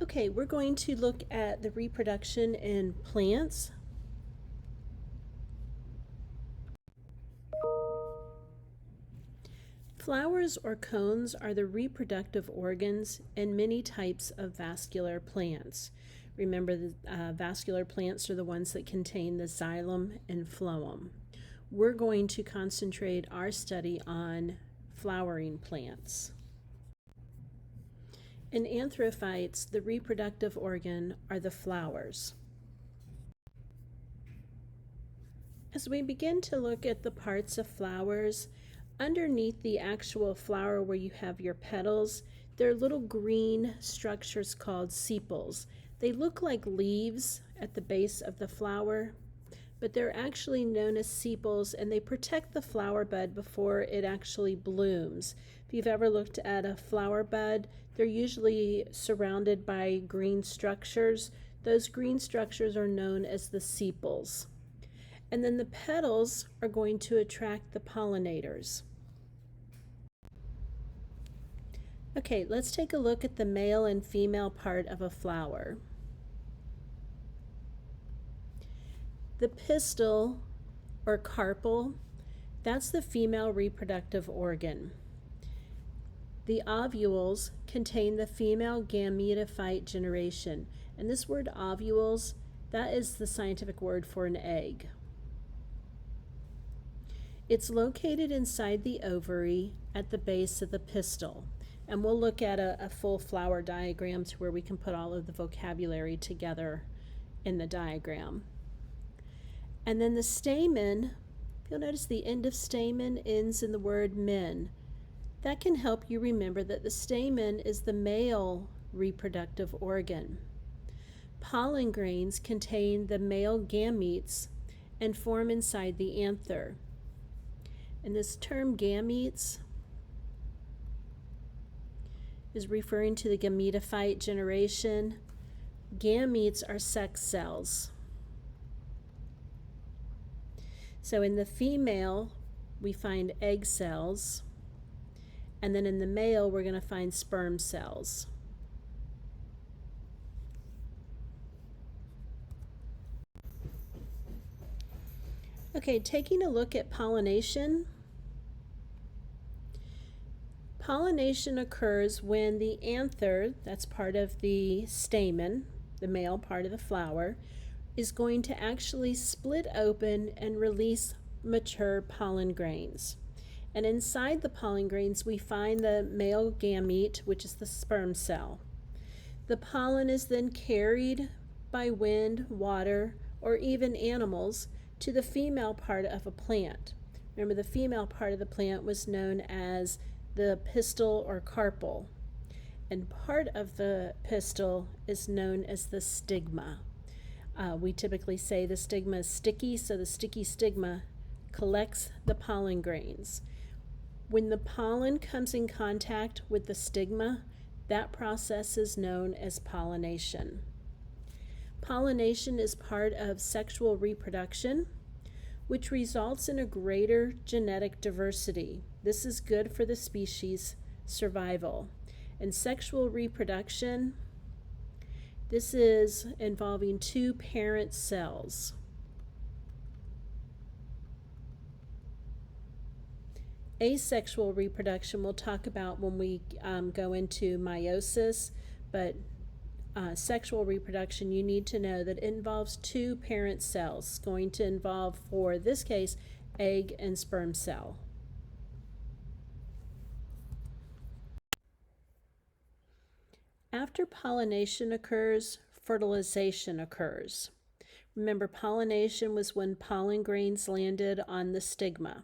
Okay, we're going to look at the reproduction in plants. Flowers or cones are the reproductive organs in many types of vascular plants. Remember, the vascular plants are the ones that contain the xylem and phloem. We're going to concentrate our study on flowering plants. In anthrophytes, the reproductive organ are the flowers. As we begin to look at the parts of flowers, underneath the actual flower where you have your petals, there are little green structures called sepals. They look like leaves at the base of the flower, but they're actually known as sepals, and they protect the flower bud before it actually blooms. If you've ever looked at a flower bud, they're usually surrounded by green structures. Those green structures are known as the sepals. And then the petals are going to attract the pollinators. Okay, let's take a look at the male and female part of a flower. The pistil or carpel, that's the female reproductive organ. The ovules contain the female gametophyte generation. And this word ovules, that is the scientific word for an egg. It's located inside the ovary at the base of the pistil. And we'll look at a full flower diagram to where we can put all of the vocabulary together in the diagram. And then the stamen, you'll notice the end of stamen ends in the word men. That can help you remember that the stamen is the male reproductive organ. Pollen grains contain the male gametes and form inside the anther. And this term gametes is referring to the gametophyte generation. Gametes are sex cells. So in the female, we find egg cells, and then in the male, we're going to find sperm cells. Okay, taking a look at pollination. Pollination occurs when the anther, that's part of the stamen, the male part of the flower, is going to actually split open and release mature pollen grains. And inside the pollen grains, we find the male gamete, which is the sperm cell. The pollen is then carried by wind, water, or even animals to the female part of a plant. Remember, the female part of the plant was known as the pistil or carpel, and part of the pistil is known as the stigma. We typically say the stigma is sticky, so the sticky stigma collects the pollen grains. When the pollen comes in contact with the stigma, that process is known as pollination. Pollination is part of sexual reproduction, which results in a greater genetic diversity. This is good for the species survival. And sexual reproduction, this is involving two parent cells. Asexual reproduction we'll talk about when we go into meiosis, but sexual reproduction, you need to know that it involves two parent cells. It's going to involve, for this case, egg and sperm cell. After pollination occurs, fertilization occurs. Remember, pollination was when pollen grains landed on the stigma.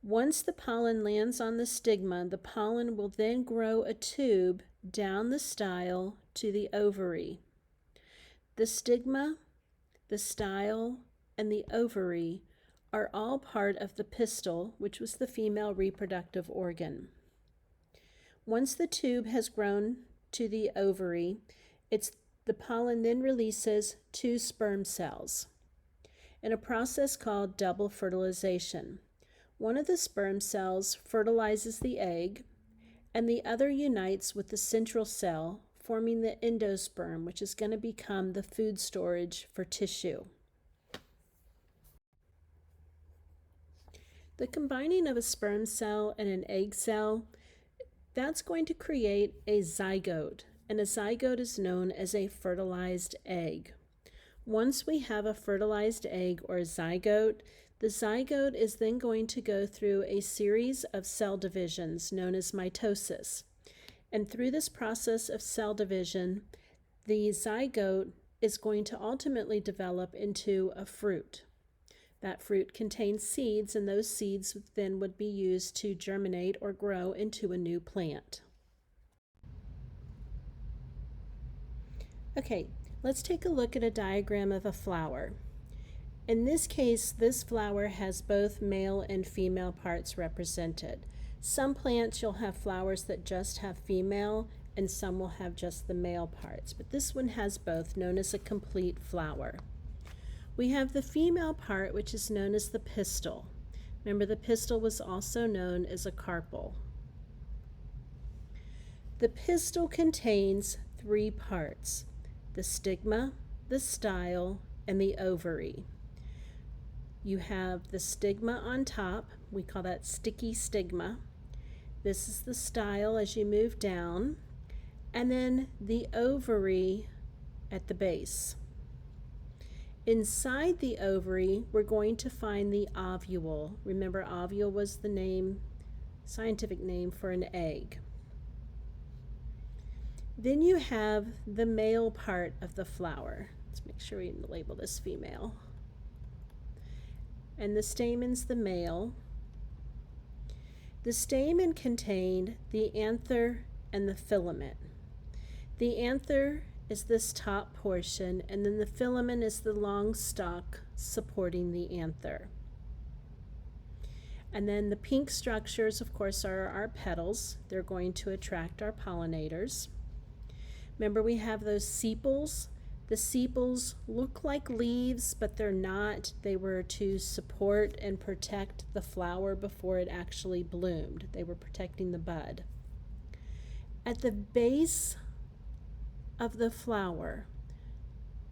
Once the pollen lands on the stigma, the pollen will then grow a tube down the style to the ovary. The stigma, the style, and the ovary are all part of the pistil, which was the female reproductive organ. Once the tube has grown to the ovary, the pollen then releases two sperm cells in a process called double fertilization. One of the sperm cells fertilizes the egg, and the other unites with the central cell, forming the endosperm, which is going to become the food storage for tissue. The combining of a sperm cell and an egg cell, that's going to create a zygote, and a zygote is known as a fertilized egg. Once we have a fertilized egg or a zygote, the zygote is then going to go through a series of cell divisions known as mitosis. And through this process of cell division, the zygote is going to ultimately develop into a fruit. That fruit contains seeds, and those seeds then would be used to germinate or grow into a new plant. Okay, let's take a look at a diagram of a flower. In this case, this flower has both male and female parts represented. Some plants you'll have flowers that just have female, and some will have just the male parts, but this one has both, known as a complete flower. We have the female part, which is known as the pistil. Remember, the pistil was also known as a carpel. The pistil contains 3 parts: the stigma, the style, and the ovary. You have the stigma on top. We call that sticky stigma. This is the style as you move down, and then the ovary at the base. Inside the ovary, we're going to find the ovule. Remember, ovule was the name, scientific name for an egg. Then you have the male part of the flower. Let's make sure we label this female. And the stamen's the male. The stamen contained the anther and the filament. The anther is this top portion, and then the filament is the long stalk supporting the anther. And then the pink structures, of course, are our petals. They're going to attract our pollinators. Remember, we have those sepals. The sepals look like leaves, but they're not. They were to support and protect the flower before it actually bloomed. They were protecting the bud. At the base of the flower,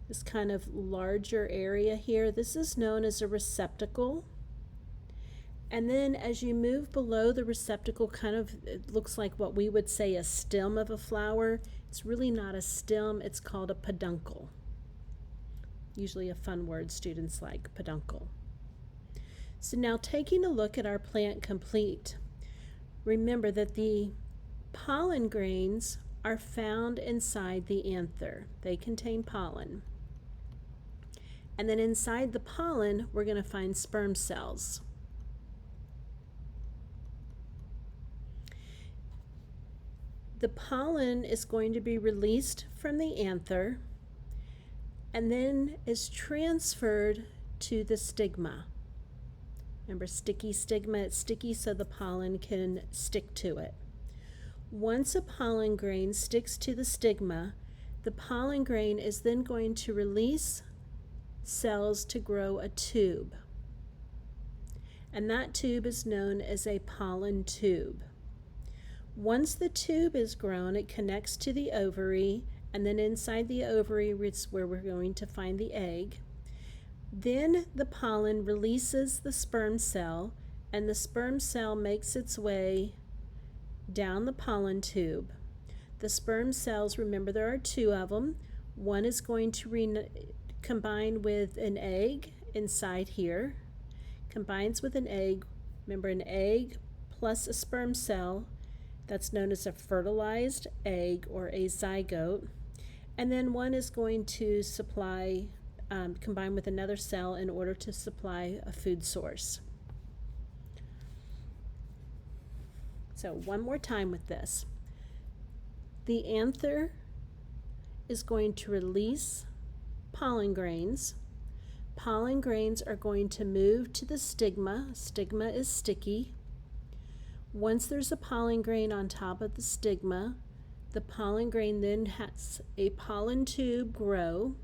this kind of larger area here, this is known as a receptacle. And then as you move below the receptacle, it looks like what we would say a stem of a flower. It's really not a stem, it's called a peduncle. Usually a fun word students like, peduncle. So now taking a look at our plant complete, remember that the pollen grains are found inside the anther. They contain pollen. And then inside the pollen, we're going to find sperm cells. The pollen is going to be released from the anther and then is transferred to the stigma. Remember, sticky stigma, it's sticky so the pollen can stick to it. Once a pollen grain sticks to the stigma, the pollen grain is then going to release cells to grow a tube. And that tube is known as a pollen tube. Once the tube is grown, it connects to the ovary, and then inside the ovary is where we're going to find the egg. Then the pollen releases the sperm cell, and the sperm cell makes its way down the pollen tube. The sperm cells, remember there are 2 of them. One is going to combine with an egg inside here. Combines with an egg. Remember, an egg plus a sperm cell. That's known as a fertilized egg or a zygote. And then one is going to combine with another cell in order to supply a food source. So one more time with this. The anther is going to release pollen grains. Pollen grains are going to move to the stigma. Stigma is sticky. Once there's a pollen grain on top of the stigma, the pollen grain then has a pollen tube grow.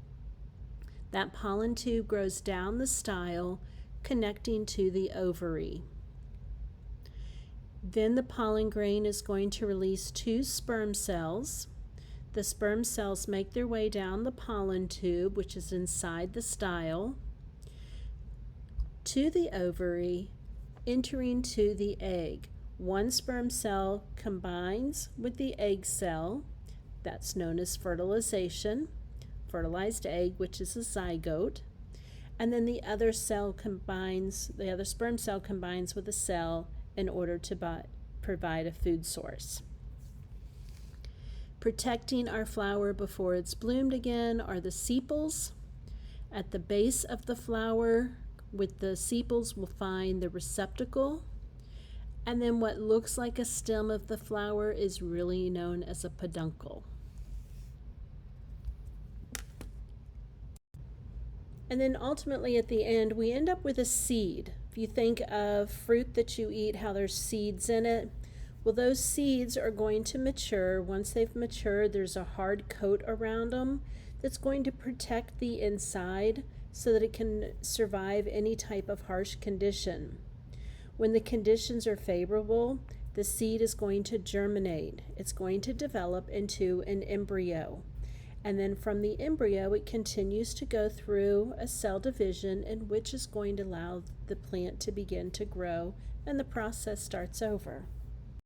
That pollen tube grows down the style, connecting to the ovary. Then the pollen grain is going to release 2 sperm cells. the sperm cells make their way down the pollen tube, which is inside the style, to the ovary, entering to the egg. One sperm cell combines with the egg cell, that's known as fertilization, fertilized egg, which is a zygote, and then the other sperm cell combines with a cell in order to provide a food source. Protecting our flower before it's bloomed again are the sepals. At the base of the flower, with the sepals, we'll find the receptacle. And then what looks like a stem of the flower is really known as a peduncle. And then ultimately at the end, we end up with a seed. If you think of fruit that you eat, how there's seeds in it, well, those seeds are going to mature. Once they've matured, there's a hard coat around them that's going to protect the inside so that it can survive any type of harsh condition. When the conditions are favorable, the seed is going to germinate. It's going to develop into an embryo. And then from the embryo, it continues to go through a cell division, in which is going to allow the plant to begin to grow, and the process starts over.